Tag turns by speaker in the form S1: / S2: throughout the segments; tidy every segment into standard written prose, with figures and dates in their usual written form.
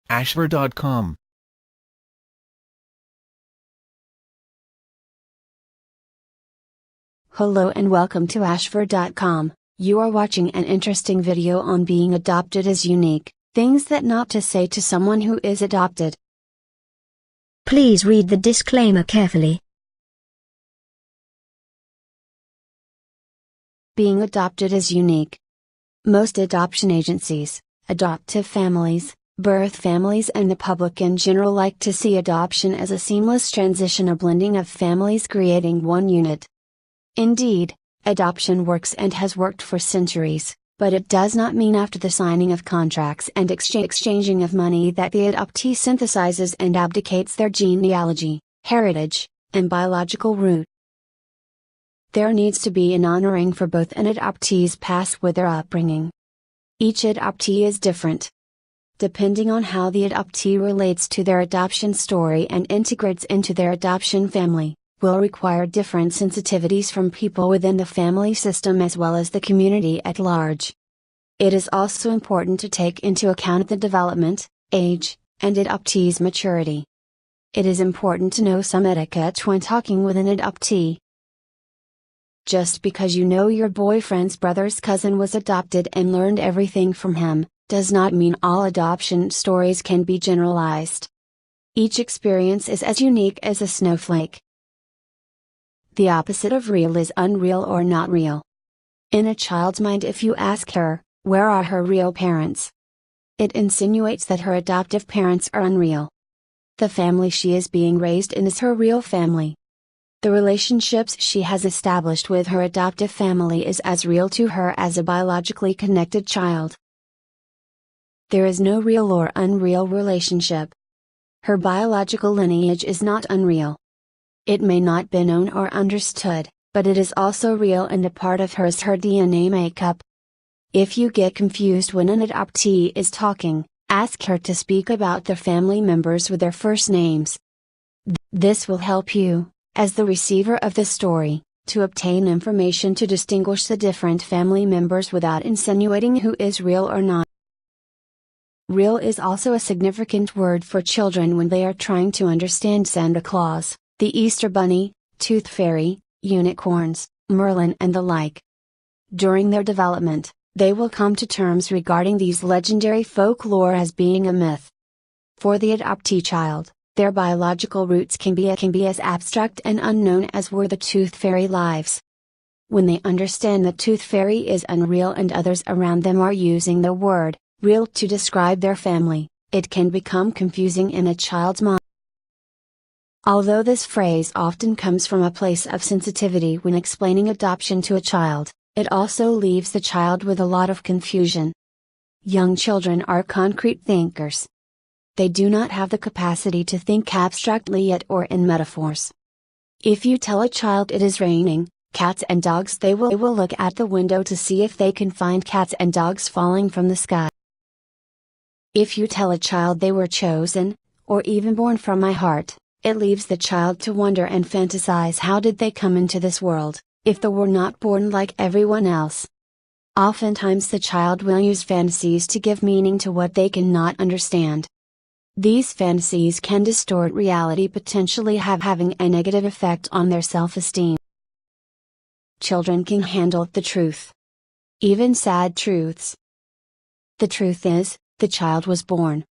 S1: Ashver.com.
S2: Hello and welcome to Ashver.com. You are watching an interesting video on being adopted is unique, things that not to say to someone who is adopted.
S3: Please read the disclaimer carefully.
S2: Being adopted is unique. Most adoption agencies, adoptive families, birth families and the public in general like to see adoption as a seamless transition, a blending of families creating one unit. Indeed, adoption works and has worked for centuries, but it does not mean after the signing of contracts and exchanging of money that the adoptee synthesizes and abdicates their genealogy, heritage, and biological root. There needs to be an honoring for both an adoptee's past with their upbringing. Each adoptee is different. Depending on how the adoptee relates to their adoption story and integrates into their adoption family, will require different sensitivities from people within the family system as well as the community at large. It is also important to take into account the development, age, and adoptee's maturity. It is important to know some etiquette when talking with an adoptee. Just because you know your boyfriend's brother's cousin was adopted and learned everything from him, does not mean all adoption stories can be generalized. Each experience is as unique as a snowflake. The opposite of real is unreal or not real. In a child's mind, if you ask her, where are her real parents? It insinuates that her adoptive parents are unreal. The family she is being raised in is her real family. The relationships she has established with her adoptive family is as real to her as a biologically connected child. There is no real or unreal relationship. Her biological lineage is not unreal. It may not be known or understood, but it is also real and a part of her is her DNA makeup. If you get confused when an adoptee is talking, ask her to speak about their family members with their first names. This will help you, as the receiver of the story, to obtain information to distinguish the different family members without insinuating who is real or not. Real is also a significant word for children when they are trying to understand Santa Claus, the Easter Bunny, Tooth Fairy, unicorns, Merlin and the like. During their development, they will come to terms regarding these legendary folklore as being a myth. For the adoptee child, their biological roots can be as abstract and unknown as were the Tooth Fairy lives. When they understand the Tooth Fairy is unreal and others around them are using the word real to describe their family, it can become confusing in a child's mind. Although this phrase often comes from a place of sensitivity when explaining adoption to a child, it also leaves the child with a lot of confusion. Young children are concrete thinkers. They do not have the capacity to think abstractly yet or in metaphors. If you tell a child it is raining cats and dogs, they will look at the window to see if they can find cats and dogs falling from the sky. If you tell a child they were chosen, or even born from my heart, it leaves the child to wonder and fantasize how did they come into this world, if they were not born like everyone else. Oftentimes the child will use fantasies to give meaning to what they cannot understand. These fantasies can distort reality, potentially having a negative effect on their self-esteem. Children can handle the truth. Even sad truths. The truth is, the child was born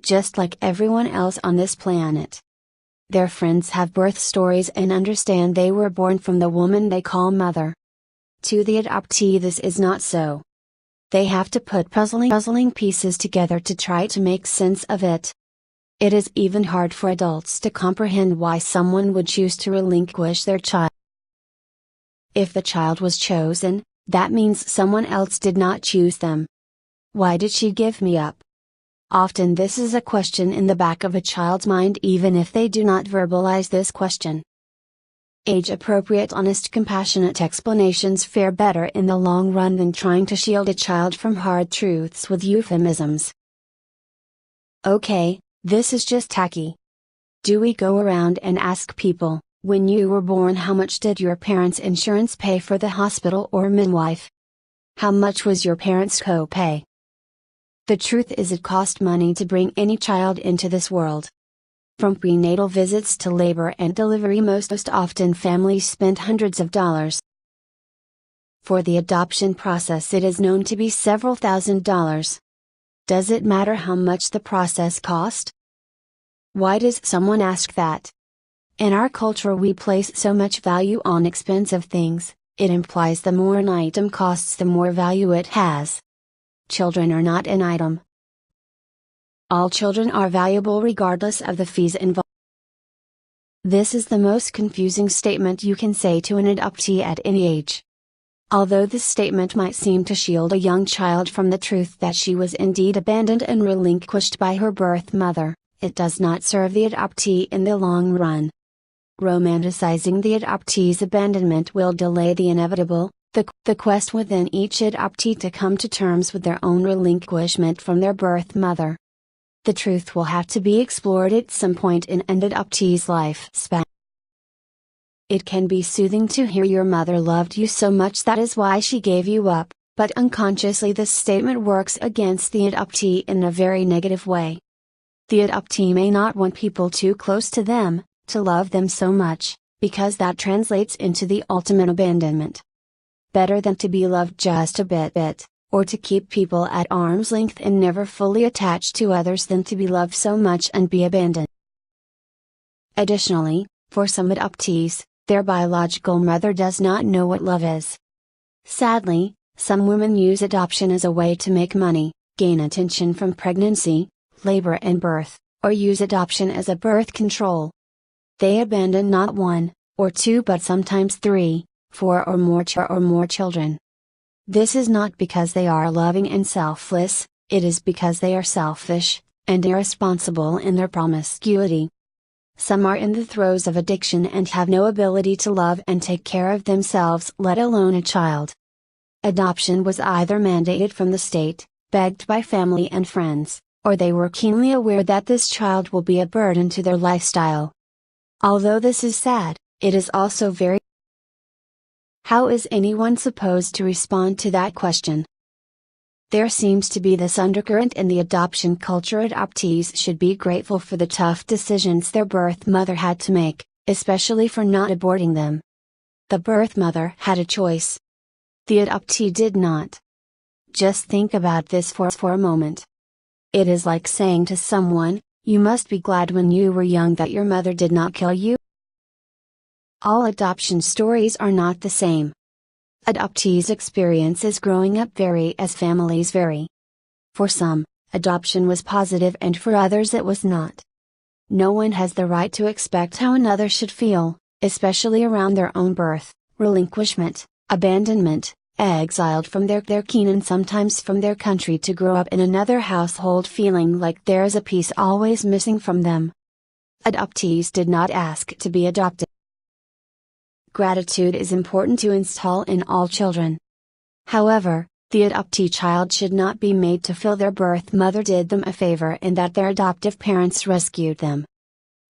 S2: just like everyone else on this planet. Their friends have birth stories and understand they were born from the woman they call mother. To the adoptee this is not so. They have to put puzzling pieces together to try to make sense of it. It is even hard for adults to comprehend why someone would choose to relinquish their child. If the child was chosen, that means someone else did not choose them. Why did she give me up? Often this is a question in the back of a child's mind even if they do not verbalize this question. Age-appropriate, honest, compassionate explanations fare better in the long run than trying to shield a child from hard truths with euphemisms. Okay, this is just tacky. Do we go around and ask people, when you were born, how much did your parents' insurance pay for the hospital or midwife? How much was your parents' co-pay? The truth is it costs money to bring any child into this world. From prenatal visits to labor and delivery, most often families spend hundreds of dollars. For the adoption process, it is known to be several $1,000s. Does it matter how much the process cost? Why does someone ask that? In our culture, we place so much value on expensive things. It implies the more an item costs, the more value it has. Children are not an item. All children are valuable regardless of the fees involved. This is the most confusing statement you can say to an adoptee at any age. Although this statement might seem to shield a young child from the truth that she was indeed abandoned and relinquished by her birth mother, it does not serve the adoptee in the long run. Romanticizing the adoptee's abandonment will delay the inevitable, the quest within each adoptee to come to terms with their own relinquishment from their birth mother. The truth will have to be explored at some point in an adoptee's lifespan. It can be soothing to hear your mother loved you so much that is why she gave you up, but unconsciously this statement works against the adoptee in a very negative way. The adoptee may not want people too close to them, to love them so much, because that translates into the ultimate abandonment. Better than to be loved just a bit, or to keep people at arm's length and never fully attached to others than to be loved so much and be abandoned. Additionally, for some adoptees, their biological mother does not know what love is. Sadly, some women use adoption as a way to make money, gain attention from pregnancy, labor and birth, or use adoption as a birth control. They abandon not one, or two but sometimes 3, 4 or more children. This is not because they are loving and selfless, it is because they are selfish, and irresponsible in their promiscuity. Some are in the throes of addiction and have no ability to love and take care of themselves, let alone a child. Adoption was either mandated from the state, begged by family and friends, or they were keenly aware that this child will be a burden to their lifestyle. Although this is sad, it is also very. How is anyone supposed to respond to that question? There seems to be this undercurrent in the adoption culture. Adoptees should be grateful for the tough decisions their birth mother had to make, especially for not aborting them. The birth mother had a choice. The adoptee did not. Just think about this for a moment. It is like saying to someone, you must be glad when you were young that your mother did not kill you. All adoption stories are not the same. Adoptees' experiences growing up vary as families vary. For some, adoption was positive and for others it was not. No one has the right to expect how another should feel, especially around their own birth, relinquishment, abandonment, exiled from their kin and sometimes from their country to grow up in another household feeling like there is a piece always missing from them. Adoptees did not ask to be adopted. Gratitude is important to install in all children. However, the adoptee child should not be made to feel their birth mother did them a favor and that their adoptive parents rescued them.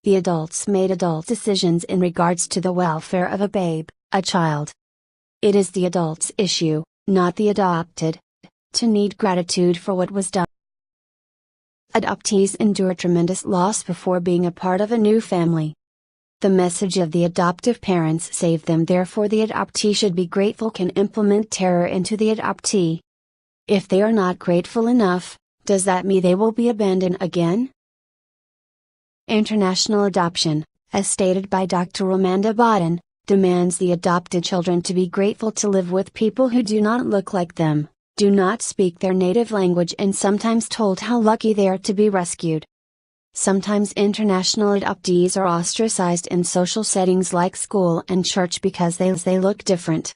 S2: The adults made adult decisions in regards to the welfare of a babe, a child. It is the adult's issue, not the adopted, to need gratitude for what was done. Adoptees endure tremendous loss before being a part of a new family. The message of the adoptive parents saved them, therefore the adoptee should be grateful can implement terror into the adoptee. If they are not grateful enough, does that mean they will be abandoned again? International adoption, as stated by Dr. Romanda Bodden, demands the adopted children to be grateful to live with people who do not look like them, do not speak their native language and sometimes told how lucky they are to be rescued. Sometimes international adoptees are ostracized in social settings like school and church because they look different.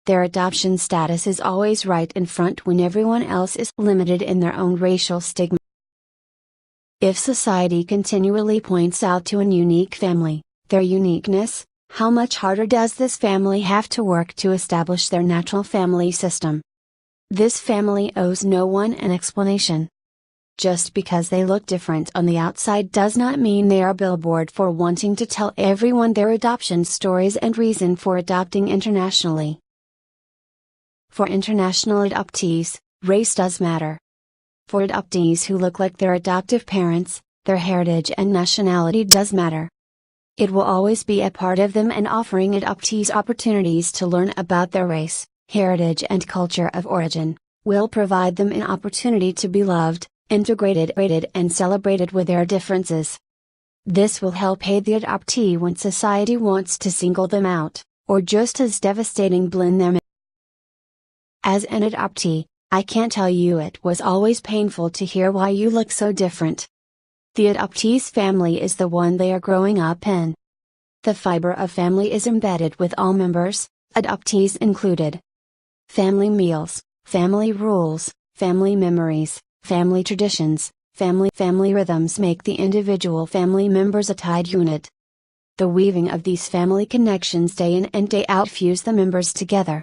S2: Their adoption status is always right in front when everyone else is limited in their own racial stigma. If society continually points out to a unique family, their uniqueness, how much harder does this family have to work to establish their natural family system? This family owes no one an explanation. Just because they look different on the outside does not mean they are a billboard for wanting to tell everyone their adoption stories and reason for adopting internationally. For international adoptees, race does matter. For adoptees who look like their adoptive parents, their heritage and nationality does matter. It will always be a part of them, and offering adoptees opportunities to learn about their race, heritage and culture of origin, will provide them an opportunity to be loved, integrated, and celebrated with their differences. This will help aid the adoptee when society wants to single them out, or just as devastating blend them in. As an adoptee, I can't tell you it was always painful to hear why you look so different. The adoptee's family is the one they are growing up in. The fiber of family is embedded with all members, adoptees included. Family meals, family rules, family memories, family traditions, family rhythms make the individual family members a tied unit. The weaving of these family connections day in and day out fuse the members together.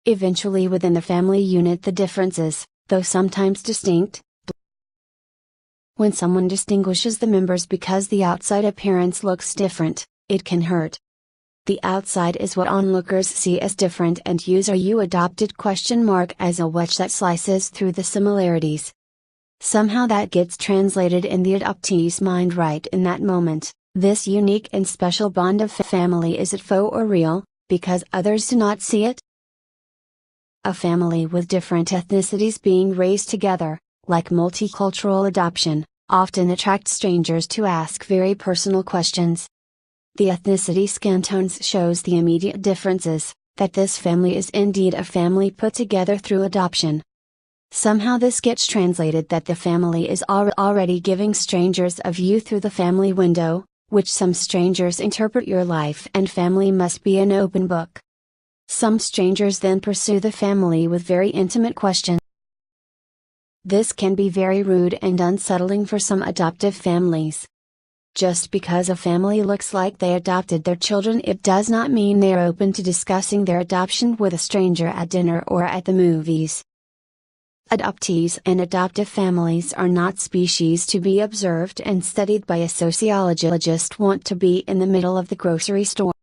S2: Eventually within the family unit the differences, though sometimes distinct. When someone distinguishes the members because the outside appearance looks different, it can hurt. The outside is what onlookers see as different and use "are you adopted?" as a wedge that slices through the similarities. Somehow that gets translated in the adoptee's mind right in that moment. This unique and special bond of family, is it faux or real, because others do not see it? A family with different ethnicities being raised together, like multicultural adoption, often attracts strangers to ask very personal questions. The ethnicity skin tones shows the immediate differences, that this family is indeed a family put together through adoption. Somehow this gets translated that the family is already giving strangers a view through the family window, which some strangers interpret your life and family must be an open book. Some strangers then pursue the family with very intimate questions. This can be very rude and unsettling for some adoptive families. Just because a family looks like they adopted their children, it does not mean they are open to discussing their adoption with a stranger at dinner or at the movies. Adoptees and adoptive families are not species to be observed and studied by a sociologist want to be in the middle of the grocery store.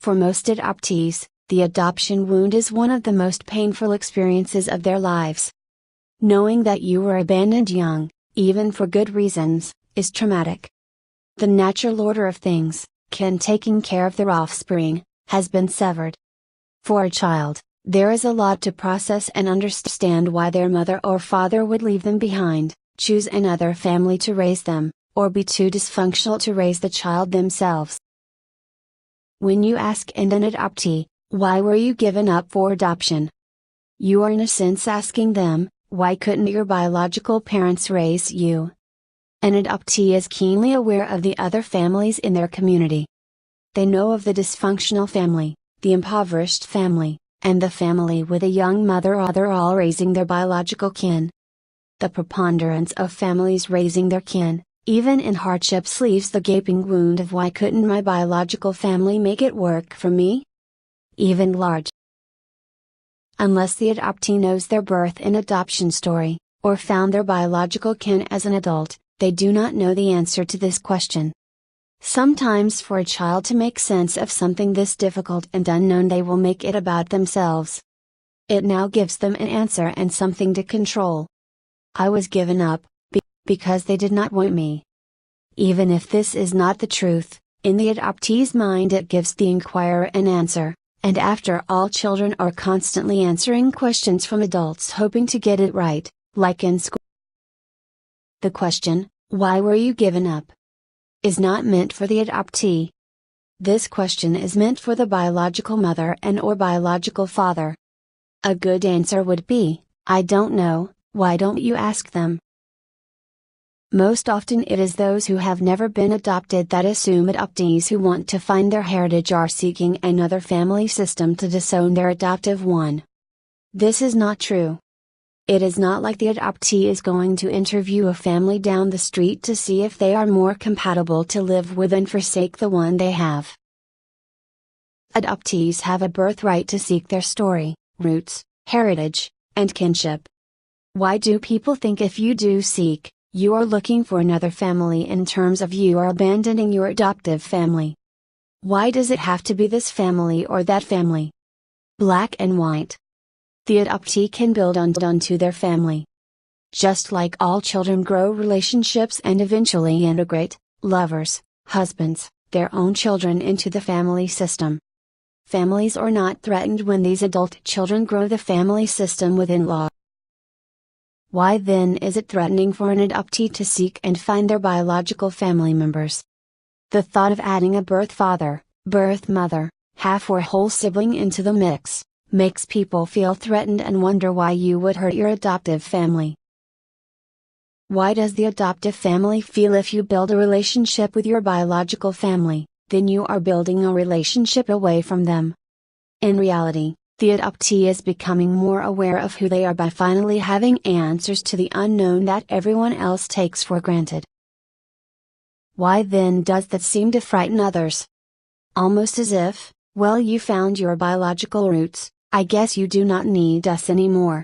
S2: For most adoptees, the adoption wound is one of the most painful experiences of their lives. Knowing that you were abandoned young, even for good reasons, is traumatic. The natural order of things, taking care of their offspring, has been severed. For a child, there is a lot to process and understand why their mother or father would leave them behind, choose another family to raise them, or be too dysfunctional to raise the child themselves. When you ask an adoptee, "Why were you given up for adoption?" you are in a sense asking them, "Why couldn't your biological parents raise you?" An adoptee is keenly aware of the other families in their community. They know of the dysfunctional family, the impoverished family, and the family with a young mother or other all raising their biological kin. The preponderance of families raising their kin, even in hardships, leaves the gaping wound of "Why couldn't my biological family make it work for me?" even large. Unless the adoptee knows their birth and adoption story, or found their biological kin as an adult, they do not know the answer to this question. Sometimes for a child to make sense of something this difficult and unknown, they will make it about themselves. It now gives them an answer and something to control. "I was given up, because they did not want me." Even if this is not the truth, in the adoptee's mind it gives the inquirer an answer, and after all, children are constantly answering questions from adults hoping to get it right, like in school. The question, "Why were you given up?" is not meant for the adoptee. This question is meant for the biological mother or biological father. A good answer would be, "I don't know, why don't you ask them?" Most often it is those who have never been adopted that assume adoptees who want to find their heritage are seeking another family system to disown their adoptive one. This is not true. It is not like the adoptee is going to interview a family down the street to see if they are more compatible to live with and forsake the one they have. Adoptees have a birthright to seek their story, roots, heritage, and kinship. Why do people think if you do seek, you are looking for another family in terms of you are abandoning your adoptive family? Why does it have to be this family or that family? Black and white. The adoptee can build onto their family. Just like all children grow relationships and eventually integrate, lovers, husbands, their own children into the family system. Families are not threatened when these adult children grow the family system within law. Why then is it threatening for an adoptee to seek and find their biological family members? The thought of adding a birth father, birth mother, half or whole sibling into the mix, makes people feel threatened and wonder why you would hurt your adoptive family. Why does the adoptive family feel if you build a relationship with your biological family, then you are building a relationship away from them? In reality, the adoptee is becoming more aware of who they are by finally having answers to the unknown that everyone else takes for granted. Why then does that seem to frighten others? Almost as if, well, you found your biological roots, I guess you do not need us anymore.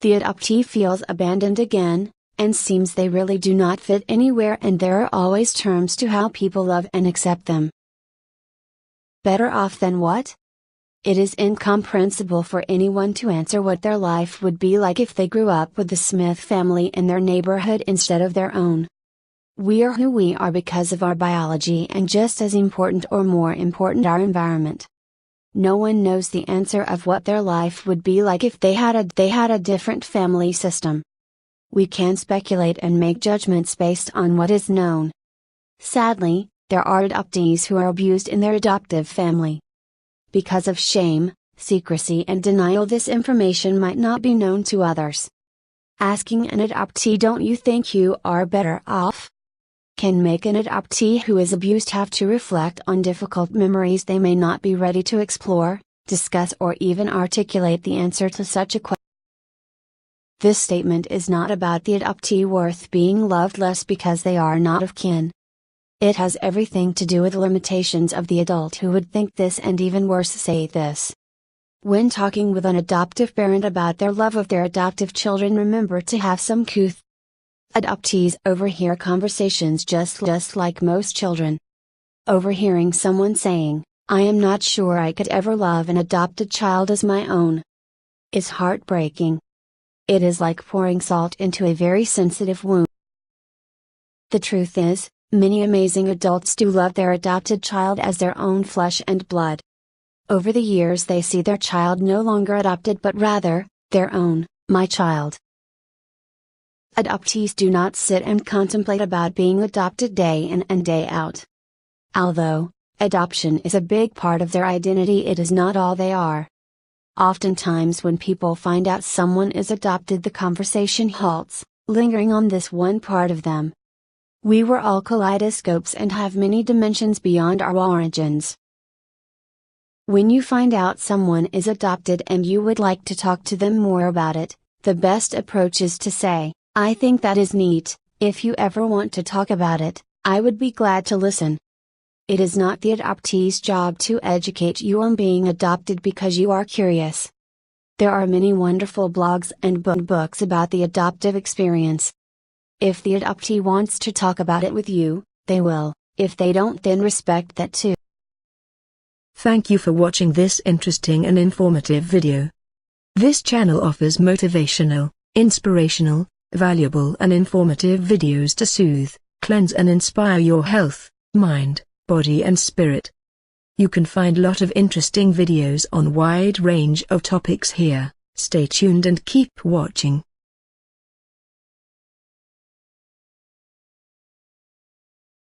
S2: The adoptee feels abandoned again, and seems they really do not fit anywhere, and there are always terms to how people love and accept them. Better off than what? It is incomprehensible for anyone to answer what their life would be like if they grew up with the Smith family in their neighborhood instead of their own. We are who we are because of our biology, and just as important or more important our environment. No one knows the answer of what their life would be like if they had a different family system. We can speculate and make judgments based on what is known. Sadly, there are adoptees who are abused in their adoptive family. Because of shame, secrecy and denial, this information might not be known to others. Asking an adoptee, "Don't you think you are better off?" can make an adoptee who is abused have to reflect on difficult memories they may not be ready to explore, discuss, or even articulate the answer to such a question. This statement is not about the adoptee worth being loved less because they are not of kin. It has everything to do with the limitations of the adult who would think this and even worse say this. When talking with an adoptive parent about their love of their adoptive children, remember to have some couth. Adoptees overhear conversations just like most children. Overhearing someone saying, "I am not sure I could ever love an adopted child as my own," is heartbreaking. It is like pouring salt into a very sensitive wound. The truth is, many amazing adults do love their adopted child as their own flesh and blood. Over the years they see their child no longer adopted but rather, their own, my child. Adoptees do not sit and contemplate about being adopted day in and day out. Although, adoption is a big part of their identity, it is not all they are. Oftentimes when people find out someone is adopted, the conversation halts, lingering on this one part of them. We were all kaleidoscopes and have many dimensions beyond our origins. When you find out someone is adopted and you would like to talk to them more about it, the best approach is to say, "I think that is neat. If you ever want to talk about it, I would be glad to listen." It is not the adoptee's job to educate you on being adopted because you are curious. There are many wonderful blogs and books about the adoptive experience. If the adoptee wants to talk about it with you, they will. If they don't, then respect that too.
S1: Thank you for watching this interesting and informative video. This channel offers motivational, inspirational, valuable and informative videos to soothe, cleanse and inspire your health, mind, body and spirit. You can find a lot of interesting videos on wide range of topics here. Stay tuned and keep watching.